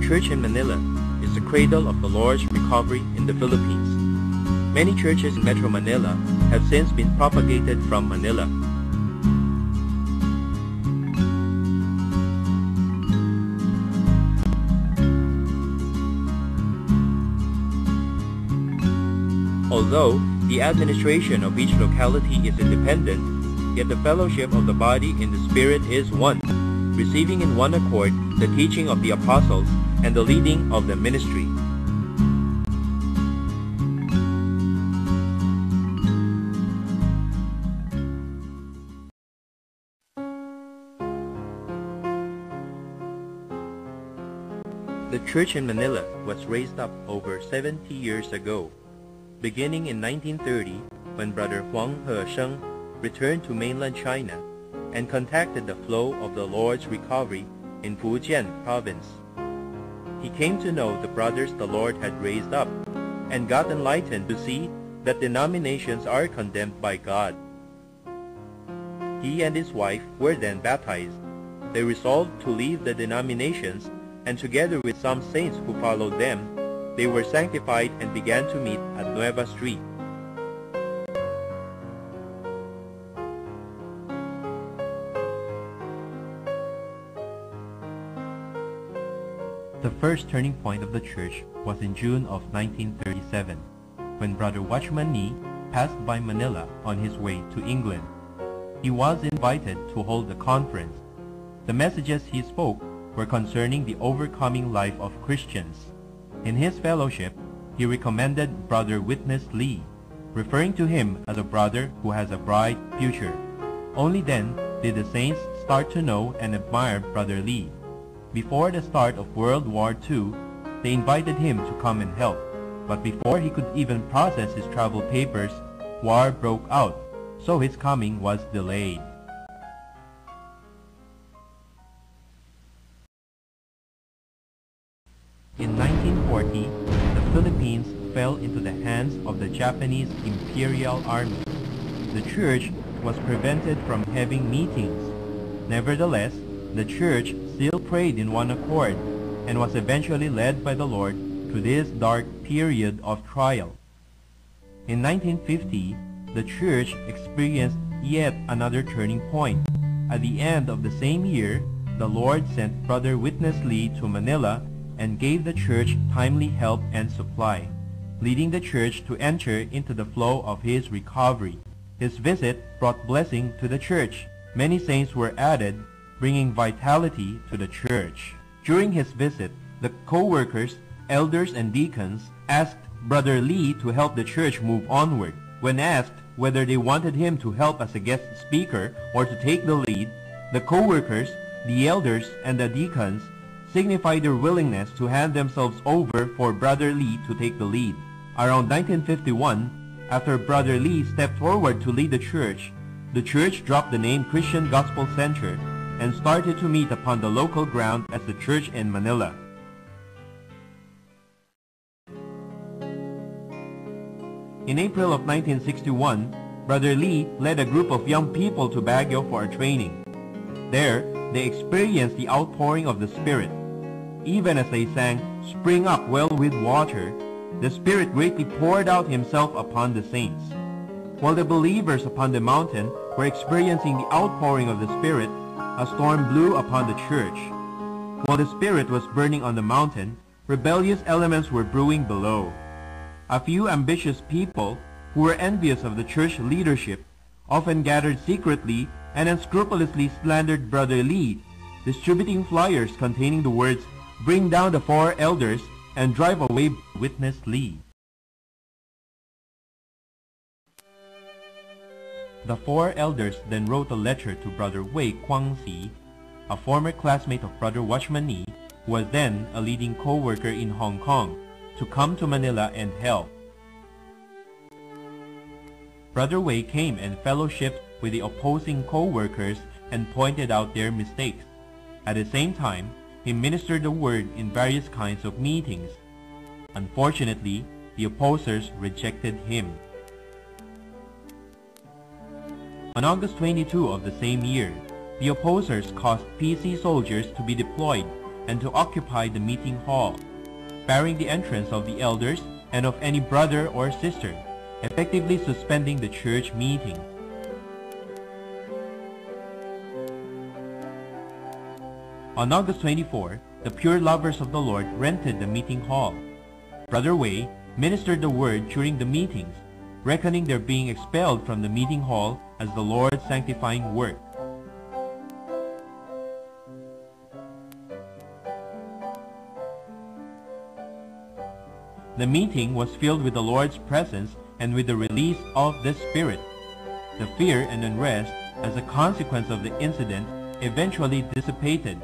church in Manila is the cradle of the Lord's recovery in the Philippines. Many churches in Metro Manila have since been propagated from Manila. Although the administration of each locality is independent, yet the fellowship of the body in the Spirit is one, receiving in one accord the teaching of the apostles and the leading of the ministry. The church in Manila was raised up over 70 years ago, beginning in 1930 when Brother Huang He-sheng returned to mainland China and contacted the flow of the Lord's recovery in Fujian province. He came to know the brothers the Lord had raised up and got enlightened to see that denominations are condemned by God. He and his wife were then baptized. They resolved to leave the denominations, and together with some saints who followed them, they were sanctified and began to meet at Nueva Street. The first turning point of the church was in June of 1937, when Brother Watchman Nee passed by Manila on his way to England. He was invited to hold a conference. The messages he spoke were concerning the overcoming life of Christians. In his fellowship, he recommended Brother Witness Lee, referring to him as a brother who has a bright future. Only then did the saints start to know and admire Brother Lee. Before the start of World War II, they invited him to come and help, but before he could even process his travel papers, war broke out, so his coming was delayed. In 1940, the Philippines fell into the hands of the Japanese Imperial Army. The church was prevented from having meetings. Nevertheless, the church still prayed in one accord and was eventually led by the Lord through this dark period of trial. In 1950, the church experienced yet another turning point. At the end of the same year, the Lord sent Brother Witness Lee to Manila and gave the church timely help and supply, leading the church to enter into the flow of his recovery. His visit brought blessing to the church. Many saints were added, bringing vitality to the church. During his visit, the co-workers, elders, and deacons asked Brother Lee to help the church move onward. When asked whether they wanted him to help as a guest speaker or to take the lead, the co-workers, the elders, and the deacons signified their willingness to hand themselves over for Brother Lee to take the lead. Around 1951, after Brother Lee stepped forward to lead the church dropped the name Christian Gospel Center and started to meet upon the local ground as the church in Manila. In April of 1961, Brother Lee led a group of young people to Baguio for a training. There, they experienced the outpouring of the Spirit. Even as they sang, "Spring Up Well with Water," the Spirit greatly poured out Himself upon the saints. While the believers upon the mountain were experiencing the outpouring of the Spirit, a storm blew upon the church. While the Spirit was burning on the mountain, rebellious elements were brewing below. A few ambitious people who were envious of the church leadership often gathered secretly and unscrupulously slandered Brother Lee, distributing flyers containing the words, "Bring down the 4 elders and drive away Witness Lee." The 4 elders then wrote a letter to Brother Wei Kwangsi, a former classmate of Brother Watchman Nee, who was then a leading co-worker in Hong Kong, to come to Manila and help. Brother Wei came and fellowshiped with the opposing co-workers and pointed out their mistakes. At the same time, he ministered the word in various kinds of meetings. Unfortunately, the opposers rejected him. On August 22 of the same year, the opposers caused PC soldiers to be deployed and to occupy the meeting hall, barring the entrance of the elders and of any brother or sister, effectively suspending the church meeting. On August 24, the pure lovers of the Lord rented the meeting hall. Brother Wei ministered the word during the meetings, reckoning their being expelled from the meeting hall as the Lord's sanctifying work. The meeting was filled with the Lord's presence and with the release of the Spirit. The fear and unrest as a consequence of the incident eventually dissipated,